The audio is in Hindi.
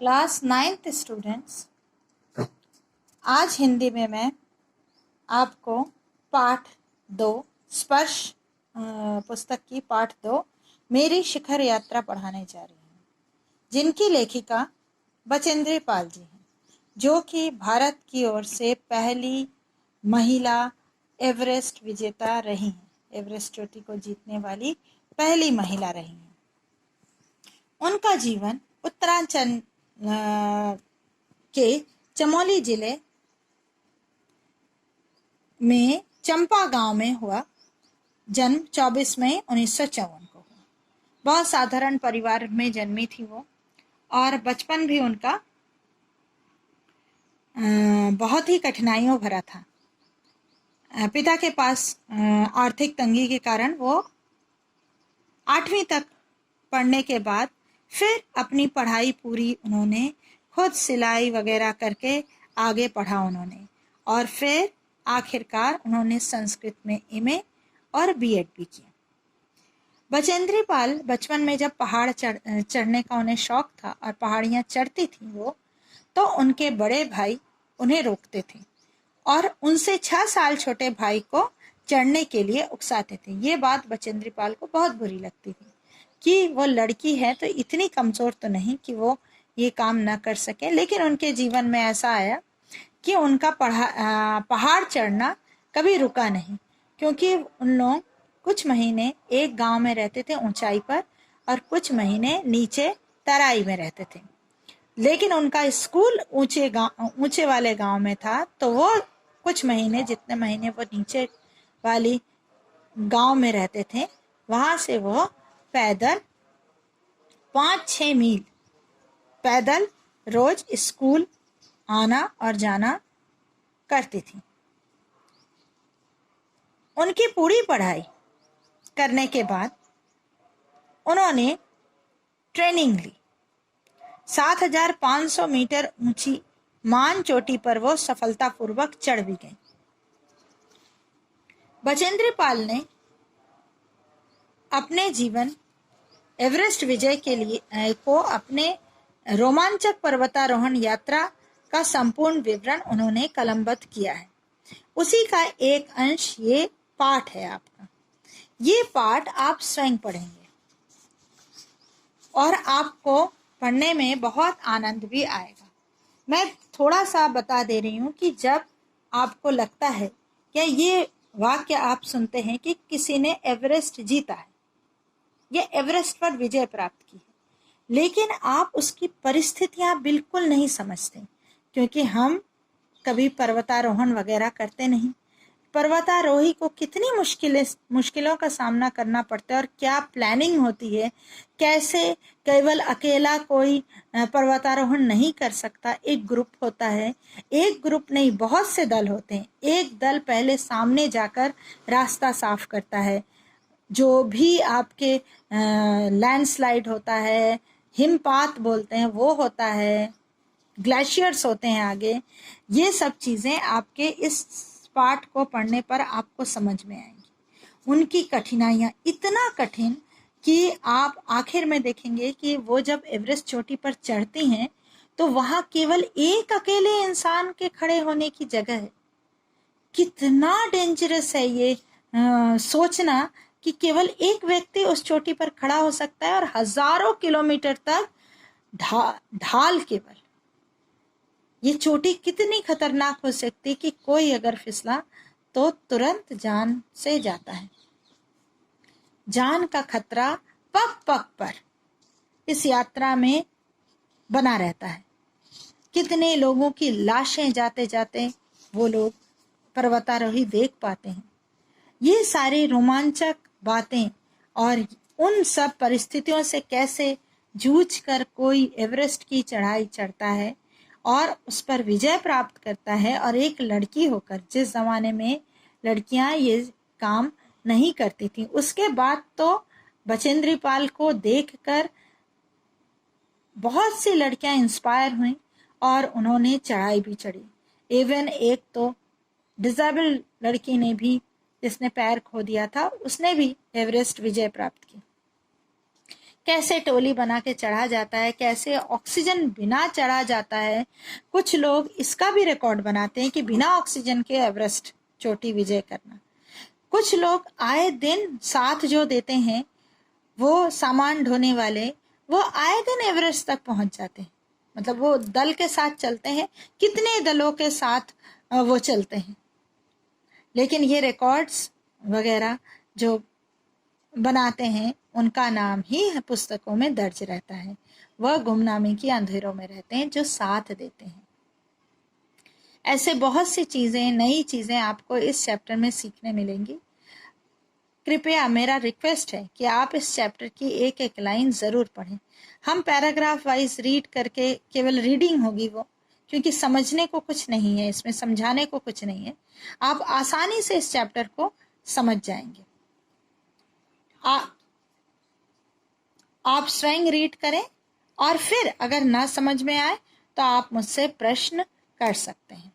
क्लास 9th स्टूडेंट्स, आज हिंदी में मैं आपको पाठ 2 स्पर्श पुस्तक की पाठ 2 मेरी शिखर यात्रा पढ़ाने जा रही हूँ, जिनकी लेखिका बचेंद्री पाल जी हैं, जो कि भारत की ओर से पहली महिला एवरेस्ट विजेता रही हैं। एवरेस्ट चोटी को जीतने वाली पहली महिला रही हैं। उनका जीवन उत्तरांचल के चमोली जिले में चंपा गांव में हुआ। जन्म 24 मई 1954 को हुआ। बहुत साधारण परिवार में जन्मी थी वो, और बचपन भी उनका बहुत ही कठिनाइयों भरा था। पिता के पास आर्थिक तंगी के कारण वो 8वीं तक पढ़ने के बाद फिर अपनी पढ़ाई पूरी उन्होंने खुद सिलाई वगैरह करके आगे पढ़ा उन्होंने, और फिर आखिरकार उन्होंने संस्कृत में एमए और बीएड भी किया। बचेंद्री पाल बचपन में जब पहाड़ चढ़ने का उन्हें शौक था और पहाड़ियां चढ़ती थी वो, तो उनके बड़े भाई उन्हें रोकते थे और उनसे 6 साल छोटे भाई को चढ़ने के लिए उकसाते थे। ये बात बचेंद्री पाल को बहुत बुरी लगती थी कि वो लड़की है तो इतनी कमजोर तो नहीं कि वो ये काम ना कर सके। लेकिन उनके जीवन में ऐसा आया कि उनका पहाड़ चढ़ना कभी रुका नहीं, क्योंकि उन लोग कुछ महीने एक गांव में रहते थे ऊंचाई पर, और कुछ महीने नीचे तराई में रहते थे। लेकिन उनका स्कूल ऊंचे वाले गांव में था, तो वो कुछ महीने, जितने महीने वो नीचे वाली गांव में रहते थे, वहां से वो पैदल 5-6 मील पैदल रोज स्कूल आना और जाना करती थी। उनकी पूरी पढ़ाई करने के बाद उन्होंने ट्रेनिंग ली। 7500 मीटर ऊंची मान चोटी पर वो सफलतापूर्वक चढ़ भी गई। बचेंद्री पाल ने अपने जीवन एवरेस्ट विजय के लिए अपने रोमांचक पर्वतारोहण यात्रा का संपूर्ण विवरण उन्होंने कलमबद्ध किया है। उसी का एक अंश ये पाठ है आपका। ये पाठ आप स्वयं पढ़ेंगे और आपको पढ़ने में बहुत आनंद भी आएगा। मैं थोड़ा सा बता दे रही हूँ कि जब आपको लगता है कि ये वाक्य आप सुनते हैं कि किसी ने एवरेस्ट जीता है, ये एवरेस्ट पर विजय प्राप्त की है, लेकिन आप उसकी परिस्थितियां बिल्कुल नहीं समझते, क्योंकि हम कभी पर्वतारोहण वगैरह करते नहीं। पर्वतारोही को कितनी मुश्किलों का सामना करना पड़ता है और क्या प्लानिंग होती है, कैसे केवल अकेला कोई पर्वतारोहण नहीं कर सकता, एक ग्रुप होता है। एक ग्रुप नहीं, बहुत से दल होते हैं। एक दल पहले सामने जाकर रास्ता साफ करता है, जो भी आपके लैंडस्लाइड होता है, हिमपात बोलते हैं वो होता है, ग्लेशियर्स होते हैं आगे। ये सब चीजें आपके इस पाठ को पढ़ने पर आपको समझ में आएंगी। उनकी कठिनाइयां इतना कठिन कि आप आखिर में देखेंगे कि वो जब एवरेस्ट चोटी पर चढ़ती हैं तो वहां केवल एक अकेले इंसान के खड़े होने की जगह है। कितना डेंजरस है ये सोचना कि केवल एक व्यक्ति उस चोटी पर खड़ा हो सकता है और हजारों किलोमीटर तक ढाल केवल। ये चोटी कितनी खतरनाक हो सकती कि कोई अगर फिसला तो तुरंत जान से जाता है। जान का खतरा पग पग पर इस यात्रा में बना रहता है। कितने लोगों की लाशें जाते जाते वो लोग पर्वतारोही देख पाते हैं। ये सारी रोमांचक बातें और उन सब परिस्थितियों से कैसे जूझ कर कोई एवरेस्ट की चढ़ाई चढ़ता है और उस पर विजय प्राप्त करता है, और एक लड़की होकर, जिस जमाने में लड़कियां ये काम नहीं करती थी। उसके बाद तो बचेंद्री पाल को देखकर बहुत सी लड़कियां इंस्पायर हुई और उन्होंने चढ़ाई भी चढ़ी। इवन एक तो डिसेबल लड़की ने भी, जिसने पैर खो दिया था, उसने भी एवरेस्ट विजय प्राप्त की। कैसे टोली बना के चढ़ा जाता है, कैसे ऑक्सीजन बिना चढ़ा जाता है। कुछ लोग इसका भी रिकॉर्ड बनाते हैं कि बिना ऑक्सीजन के एवरेस्ट चोटी विजय करना। कुछ लोग आए दिन साथ जो देते हैं, वो सामान ढोने वाले, वो आए दिन एवरेस्ट तक पहुंच जाते हैं। मतलब वो दल के साथ चलते हैं, कितने दलों के साथ वो चलते हैं। लेकिन ये रिकॉर्ड्स वगैरह जो बनाते हैं, उनका नाम ही पुस्तकों में दर्ज रहता है। वह गुमनामी की अंधेरों में रहते हैं जो साथ देते हैं। ऐसे बहुत सी चीजें, नई चीजें आपको इस चैप्टर में सीखने मिलेंगी। कृपया मेरा रिक्वेस्ट है कि आप इस चैप्टर की एक एक लाइन जरूर पढ़ें। हम पैराग्राफ वाइज रीड करके, केवल रीडिंग होगी वो, क्योंकि समझने को कुछ नहीं है इसमें, समझाने को कुछ नहीं है। आप आसानी से इस चैप्टर को समझ जाएंगे। आप स्वयं रीड करें और फिर अगर ना समझ में आए तो आप मुझसे प्रश्न कर सकते हैं।